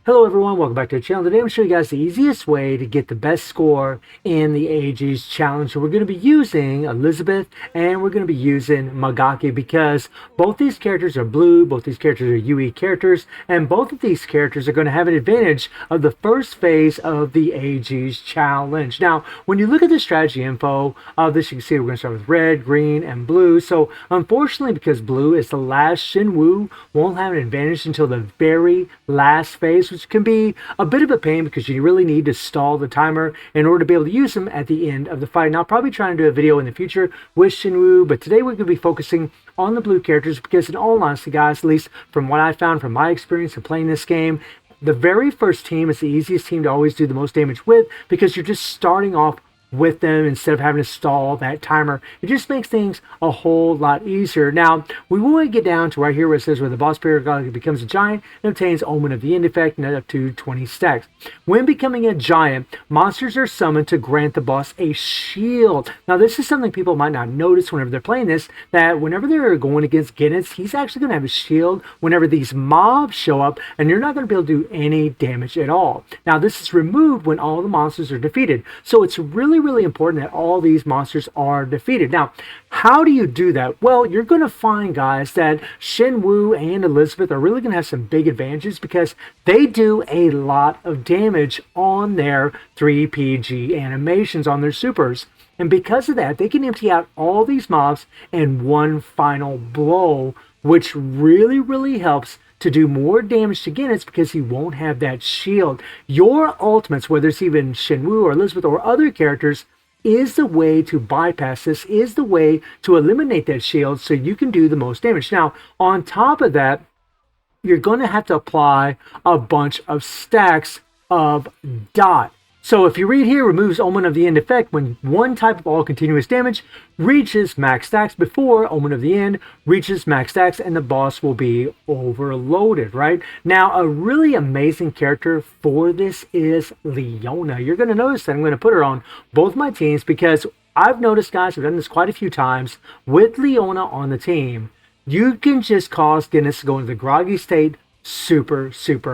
Hello everyone, welcome back to the channel. Today I'm going to show you guys the easiest way to get the best score in the Aegis challenge. So we're going to be using Elizabeth and we're going to be using Magaki because both these characters are blue, both these characters are UE characters, and both of these characters are going to have an advantage of the first phase of the Aegis challenge. Now, when you look at the strategy info of this, you can see we're going to start with red, green, and blue. So unfortunately, because blue is the last, Shinwoo won't have an advantage until the very last phase, which can be a bit of a pain because you really need to stall the timer in order to be able to use them at the end of the fight. Now, I'll probably try and do a video in the future with Shinwoo, but today we're going to be focusing on the blue characters because in all honesty, guys, at least from what I found from my experience of playing this game, the very first team is the easiest team to always do the most damage with because you're just starting off with them instead of having to stall that timer. It just makes things a whole lot easier. Now, we want to get down to right here where it says where the boss periodically becomes a giant and obtains Omen of the End effect and up to 20 stacks. When becoming a giant, monsters are summoned to grant the boss a shield. Now, this is something people might not notice whenever they're playing this, that whenever they're going against Guinness, he's actually going to have a shield whenever these mobs show up, and you're not going to be able to do any damage at all. Now, this is removed when all the monsters are defeated. So it's really important that all these monsters are defeated. Now, how do you do that? Well, you're going to find, guys, that Shinwoo and Elizabeth are really going to have some big advantages because they do a lot of damage on their 3PG animations, on their supers. And because of that, they can empty out all these mobs in one final blow, which really helps to do more damage to Guinness because he won't have that shield. Your ultimates, whether it's even Shinwoo or Elizabeth or other characters, is the way to bypass this, is the way to eliminate that shield so you can do the most damage. Now, on top of that, you're going to have to apply a bunch of stacks of dot. So if you read here, removes Omen of the End effect when one type of all continuous damage reaches max stacks before Omen of the End reaches max stacks, and the boss will be overloaded, right? Now, a really amazing character for this is Leona. You're going to notice that I'm going to put her on both my teams because I've noticed, guys, I've done this quite a few times with Leona on the team. You can just cause Guinness to go into the groggy state super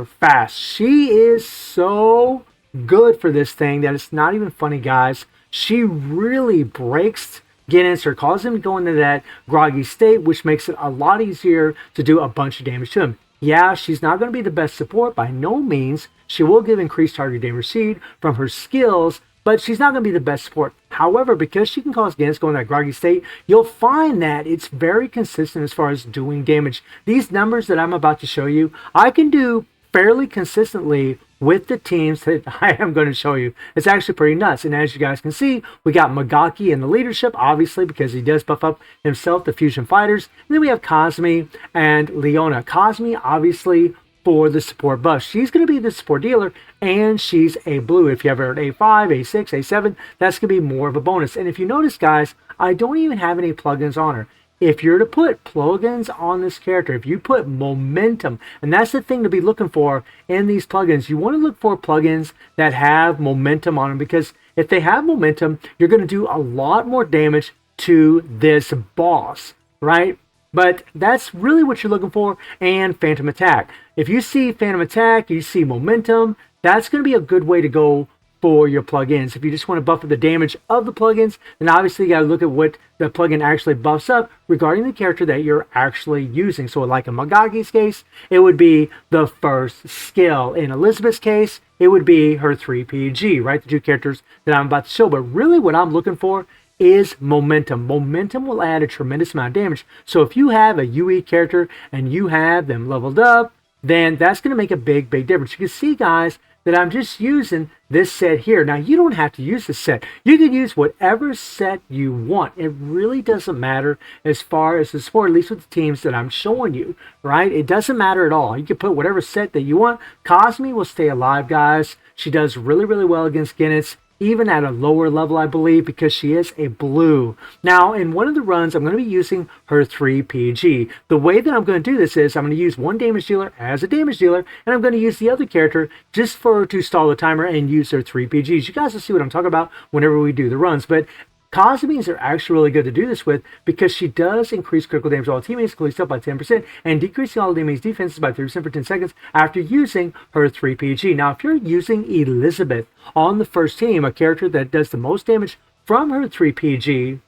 fast. She is so good for this thing that it's not even funny, guys. She really breaks Guinness or causes him to go into that groggy state, which makes it a lot easier to do a bunch of damage to him. Yeah, she's not going to be the best support by no means. She will give increased target damage received from her skills, but she's not going to be the best support. However, because she can cause Guinness to go in that groggy state, you'll find that it's very consistent as far as doing damage. These numbers that I'm about to show you, I can do fairly consistently with the teams that I am going to show you. It's actually pretty nuts. And as you guys can see, we got Magaki in the leadership, obviously, because he does buff up himself, the fusion fighters. And then we have Cosme and Leona. Cosme, obviously, for the support buff. She's going to be the support dealer, and she's a blue. If you have her at A5, A6, A7, that's going to be more of a bonus. And if you notice, guys, I don't even have any plugins on her. If you're to put plugins on this character, if you put momentum, and that's the thing to be looking for in these plugins, you want to look for plugins that have momentum on them, because if they have momentum, you're going to do a lot more damage to this boss, right? But that's really what you're looking for, and Phantom Attack. If you see Phantom Attack, you see momentum, that's going to be a good way to go for your plugins. If you just want to buff up the damage of the plugins, then obviously you got to look at what the plugin actually buffs up regarding the character that you're actually using. So like in Magaki's case, it would be the first skill. In Elizabeth's case, it would be her 3PG, right? The two characters that I'm about to show. But really what I'm looking for is momentum. Momentum will add a tremendous amount of damage. So if you have a UE character and you have them leveled up, then that's going to make a big difference. You can see, guys, that I'm just using this set here. Now, you don't have to use this set. You can use whatever set you want. It really doesn't matter as far as the support, at least with the teams that I'm showing you, right? It doesn't matter at all. You can put whatever set that you want. Cosme will stay alive, guys. She does really well against Guinness, even at a lower level, I believe, because she is a blue. Now, in one of the runs, I'm going to be using her 3PG. The way that I'm going to do this is I'm going to use one damage dealer as a damage dealer, and I'm going to use the other character just to stall the timer and use their 3PGs. You guys will see what I'm talking about whenever we do the runs. But Cosmines are actually really good to do this with because she does increase critical damage to all teammates, including stuff by 10%, and decreasing all enemies' defenses by 30% for 10 seconds after using her 3PG. Now, if you're using Elizabeth on the first team, a character that does the most damage from her 3PG,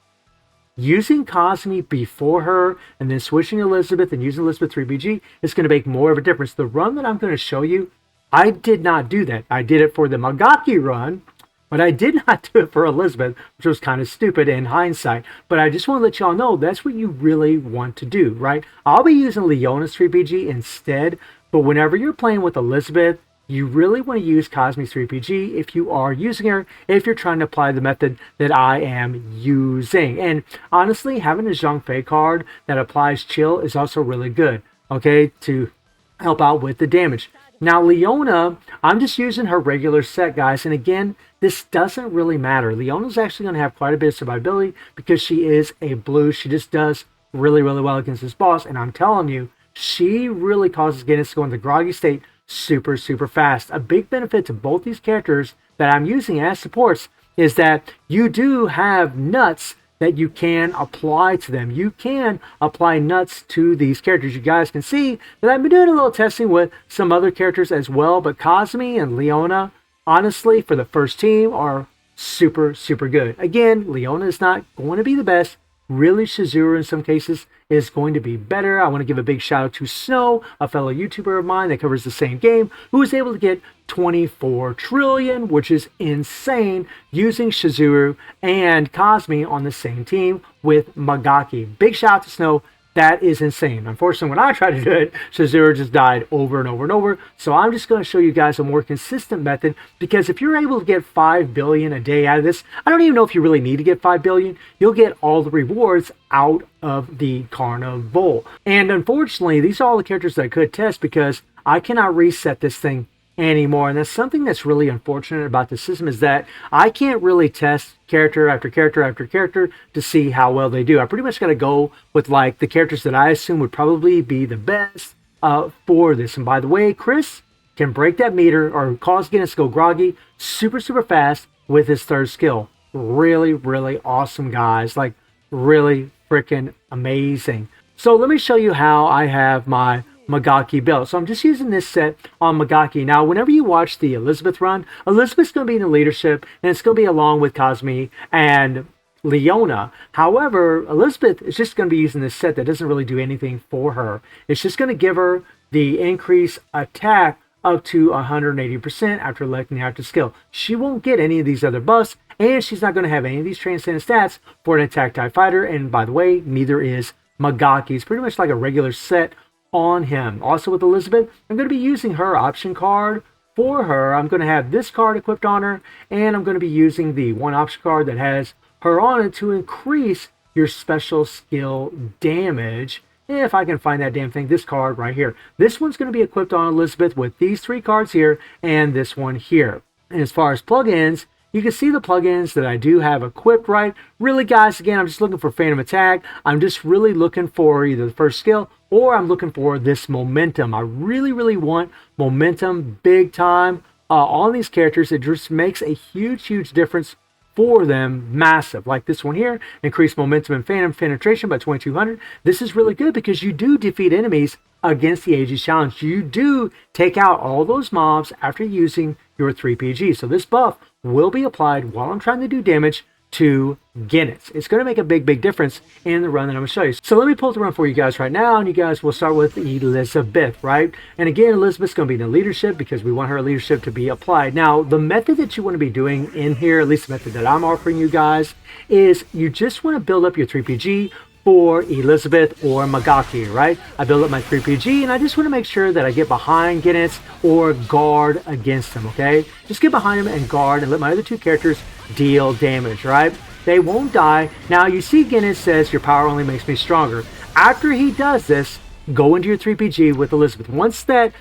using Cosme before her and then switching Elizabeth and using Elizabeth 3PG is going to make more of a difference. The run that I'm going to show you, I did not do that. I did it for the Magaki run, but I did not do it for Elizabeth, which was kind of stupid in hindsight. But I just want to let y'all know that's what you really want to do, right? I'll be using Leona's 3PG instead, but whenever you're playing with Elizabeth, you really want to use Cosme's 3PG if you are using her, if you're trying to apply the method that I am using. And honestly, having a Zhang Fei card that applies chill is also really good, okay, to help out with the damage. Now, Leona, I'm just using her regular set, guys. And again, this doesn't really matter. Leona's actually going to have quite a bit of survivability because she is a blue. She just does really, really well against this boss. And I'm telling you, she really causes Guinness to go into the groggy state super, super fast. A big benefit to both these characters that I'm using as supports is that you do have nuts that you can apply to them. You can apply nuts to these characters. You guys can see that I've been doing a little testing with some other characters as well, but Cosme and Leona, honestly, for the first team, are super, super good. Again, Leona is not going to be the best. Really, Shizuru in some cases is going to be better. I want to give a big shout out to Snow, a fellow YouTuber of mine that covers the same game, who was able to get 24 trillion, which is insane, using Shizuru and Cosme on the same team with Magaki. Big shout out to Snow. That is insane. Unfortunately, when I tried to do it, Shizuru just died over and over and over. So I'm just going to show you guys a more consistent method, because if you're able to get 5 billion a day out of this, I don't even know if you really need to get 5 billion. You'll get all the rewards out of the Carnival. And unfortunately, these are all the characters that I could test because I cannot reset this thing anymore. And that's something that's really unfortunate about the system, is that I can't really test character after character after character to see how well they do. I pretty much got to go with like the characters that I assume would probably be the best for this. And by the way, Chris can break that meter or cause Guinness to go groggy super, super fast with his third skill. Really, really awesome, guys. Like, really freaking amazing. So let me show you how I have my Magaki built. So I'm just using this set on Magaki. Now, whenever you watch the Elizabeth run, Elizabeth's going to be in the leadership, and it's going to be along with Cosme and Leona. However, Elizabeth is just going to be using this set that doesn't really do anything for her. It's just going to give her the increased attack up to 180% after electing active skill. She won't get any of these other buffs, and she's not going to have any of these transcendent stats for an attack type fighter. And by the way, neither is Magaki. It's pretty much like a regular set on him. Also with Elizabeth, I'm going to be using her option card for her. I'm going to have this card equipped on her, and I'm going to be using the one option card that has her on it to increase your special skill damage. If I can find that damn thing, this card right here. This one's going to be equipped on Elizabeth with these three cards here and this one here. And as far as plugins, you can see the plugins that I do have equipped, right? Really, guys, again, I'm just looking for Phantom Attack. I'm just really looking for either the first skill or I'm looking for this momentum. I really, really want momentum big time on these characters. It just makes a huge, huge difference for them. Massive. Like this one here, increase momentum and Phantom penetration by 2200. This is really good because you do defeat enemies against the Aegis challenge. You do take out all those mobs after using your 3PG. So this buff will be applied while I'm trying to do damage to Guinness. It's going to make a big, big difference in the run that I'm going to show you. So let me pull the run for you guys right now, and you guys will start with Elizabeth, right? And again, Elizabeth's going to be in the leadership because we want her leadership to be applied. Now, the method that you want to be doing in here, at least the method that I'm offering you guys, is you just want to build up your 3PG for Elizabeth or Magaki, right? I build up my 3PG and I just want to make sure that I get behind Guinness or guard against them, okay? Just get behind them and guard and let my other two characters deal damage, right? They won't die. Now, you see Guinness says your power only makes me stronger. After he does this, go into your 3PG with Elizabeth. Once that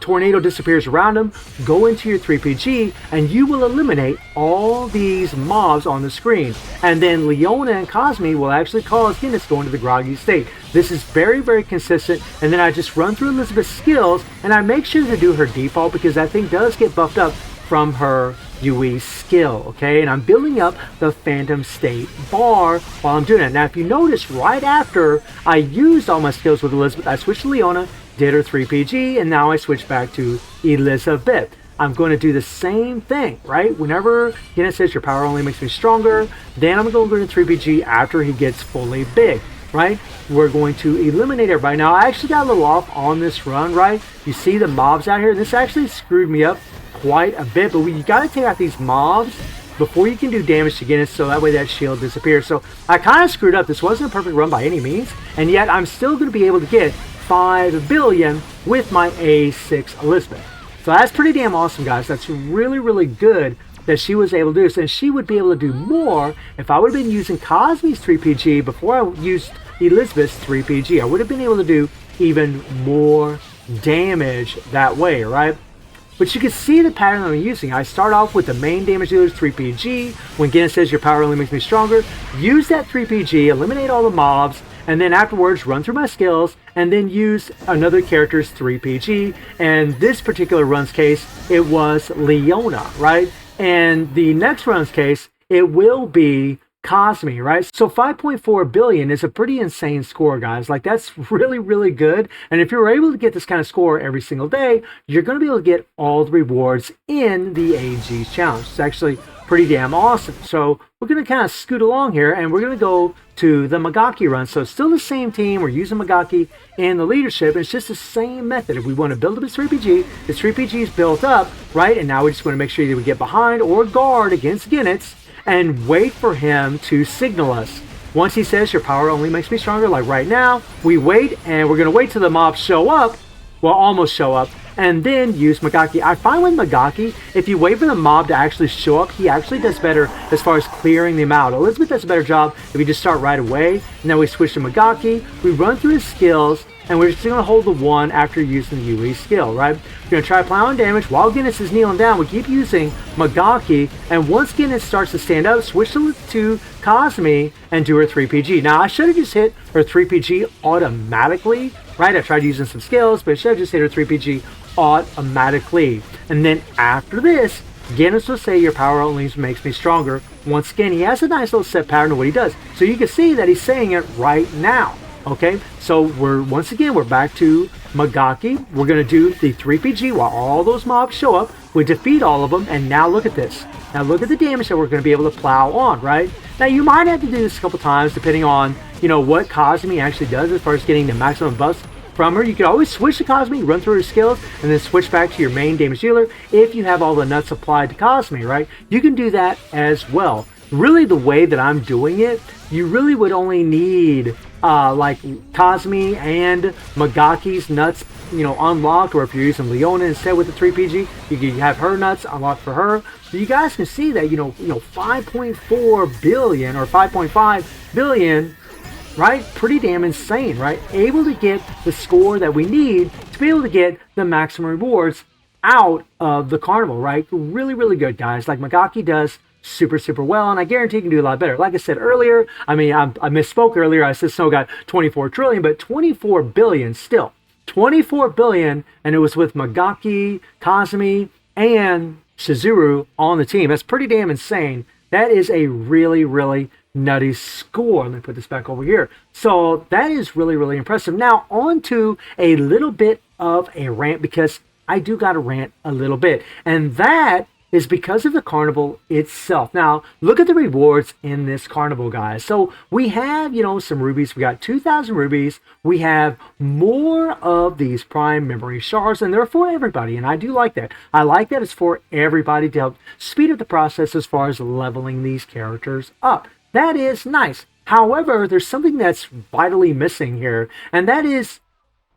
tornado disappears around him, go into your 3PG and you will eliminate all these mobs on the screen. And then Leona and Cosme will actually cause Guinness to go into the groggy state. This is very, very consistent. And then I just run through Elizabeth's skills and I make sure to do her default because that thing does get buffed up from her UE skill, okay? And I'm building up the Phantom State bar while I'm doing it. Now, if you notice, right after I used all my skills with Elizabeth, I switched to Leona, did her 3PG, and now I switch back to Elizabeth. I'm going to do the same thing, right? Whenever Guinness says your power only makes me stronger, then I'm going to go to 3PG after he gets fully big, right? We're going to eliminate everybody. Now, I actually got a little off on this run, right? You see the mobs out here? This actually screwed me up quite a bit, but you got to take out these mobs before you can do damage to Guinness, so that way that shield disappears. So I kind of screwed up. This wasn't a perfect run by any means, and yet I'm still going to be able to get 5 billion with my A6 Elizabeth. So that's pretty damn awesome, guys. That's really, really good that she was able to do this. And she would be able to do more if I would have been using Cosme's 3PG before I used Elizabeth's 3PG. I would have been able to do even more damage that way, right? But you can see the pattern I'm using. I start off with the main damage dealer's 3PG. When Guinness says your power only makes me stronger, use that 3PG, eliminate all the mobs, and then afterwards run through my skills and then use another character's 3PG. And this particular run's case, it was Leona, right? And the next run's case, it will be Cosme, right? So 5.4 billion is a pretty insane score, guys. Like, that's really, really good. And if you're able to get this kind of score every single day, you're going to be able to get all the rewards in the Aegis challenge. It's actually pretty damn awesome. So we're going to kind of scoot along here, and we're going to go to the Magaki run. So it's still the same team. We're using Magaki in the leadership. It's just the same method. If we want to build up his 3PG, his 3PG is built up, right? And now we just want to make sure that we get behind or guard against Guinness and wait for him to signal us. Once he says your power only makes me stronger, like right now, we wait, and we're going to wait till the mobs show up, well, almost show up, and then use Magaki. I find with Magaki, if you wait for the mob to actually show up, he actually does better as far as clearing them out. Elizabeth does a better job if we just start right away, and then we switch to Magaki, we run through his skills, and we're just going to hold the 1 after using the UE skill, right? We're going to try plowing damage while Guinness is kneeling down. We keep using Magaki, and once Guinness starts to stand up, switch to Cosme and do her 3PG. Now, I should have just hit her 3PG automatically, right? I tried using some skills, but I should have just hit her 3PG automatically. And then after this, Guinness will say your power only makes me stronger. Once again, he has a nice little set pattern of what he does. So you can see that he's saying it right now. Okay, so we're back to Magaki. We're going to do the 3PG while all those mobs show up. We defeat all of them, and now look at this. Now look at the damage that we're going to be able to plow on, right? Now you might have to do this a couple times depending on, you know, what Cosme actually does as far as getting the maximum buffs from her. You can always switch to Cosme, run through her skills, and then switch back to your main damage dealer if you have all the nuts applied to Cosme, right? You can do that as well. Really, the way that I'm doing it, you really would only need like Cosme and Magaki's nuts, you know, unlocked, or if you're using Leona instead with the 3PG, you can have her nuts unlocked for her. So you guys can see that, you know, 5.4 billion or 5.5 billion, right? Pretty damn insane, right? Able to get the score that we need to be able to get the maximum rewards out of the carnival, right? Really, really good, guys. Like Magaki does super, super well, and I guarantee you can do a lot better. Like I said earlier, I misspoke earlier. I said Snow got 24 trillion, but 24 billion still. 24 billion, and it was with Magaki, Cosme, and Shizuru on the team. That's pretty damn insane. That is a really, really nutty score. Let me put this back over here. So that is really, really impressive. Now on to a little bit of a rant, because I do got to rant a little bit, and that is because of the carnival itself. Now, look at the rewards in this carnival, guys. So we have, some rubies. We got 2,000 rubies. We have more of these prime memory shards, and they're for everybody, and I do like that. I like that it's for everybody to help speed up the process as far as leveling these characters up. That is nice. However, there's something that's vitally missing here, and that is,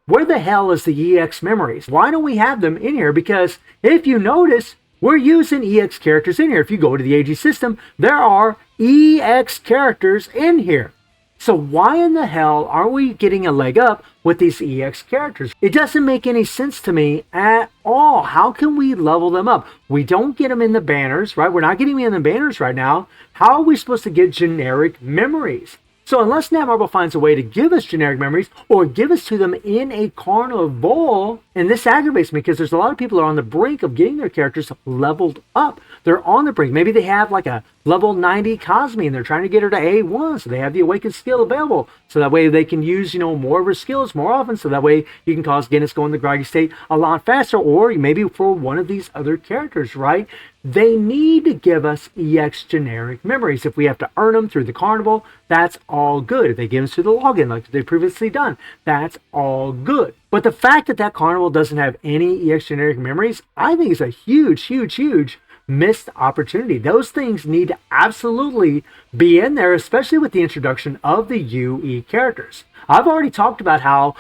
where the hell is the EX memories? Why don't we have them in here? Because if you notice, we're using EX characters in here. If you go to the Aegis system, there are EX characters in here. So why in the hell are we getting a leg up with these EX characters? It doesn't make any sense to me at all. How can we level them up? We don't get them in the banners, right? We're not getting them in the banners right now. How are we supposed to get generic memories? So unless Netmarble finds a way to give us generic memories or give us to them in a carnival, and this aggravates me because there's a lot of people who are on the brink of getting their characters leveled up. they're on the brink. Maybe they have like a level 90 Cosme and they're trying to get her to A1, so they have the Awakened skill available. So that way they can use, more of her skills more often, so that way you can cause Guinness go in the groggy state a lot faster. Or maybe for one of these other characters, right? They need to give us EX generic memories. If we have to earn them through the carnival, that's all good. If they give us through the login like they've previously done, that's all good. But the fact that that carnival doesn't have any EX generic memories, I think is a huge, huge, huge missed opportunity. Those things need to absolutely be in there, especially with the introduction of the UE characters. I've already talked about how,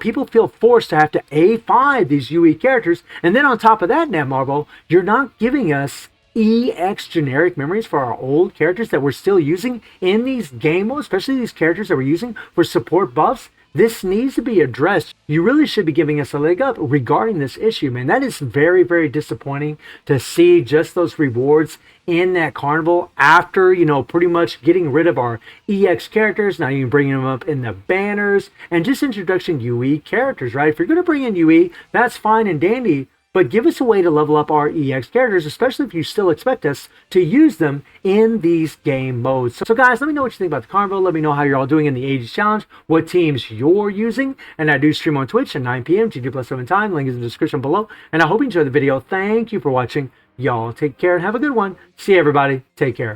people feel forced to have to A5 these UE characters, and then on top of that, Netmarble, you're not giving us EX generic memories for our old characters that we're still using in these game modes, especially these characters that we're using for support buffs. This needs to be addressed. You really should be giving us a leg up regarding this issue, man. That is very, very disappointing to see just those rewards in that carnival after, pretty much getting rid of our EX characters, not even bringing them up in the banners, and just introduction UE characters, right? If you're going to bring in UE, that's fine and dandy, but give us a way to level up our EX characters, especially if you still expect us to use them in these game modes. So guys, let me know what you think about the Carnival. Let me know how you're all doing in the Aegis Challenge, what teams you're using. And I do stream on Twitch at 9 p.m. GG+7 time. Link is in the description below. And I hope you enjoyed the video. Thank you for watching. Y'all take care and have a good one. See you, everybody. Take care.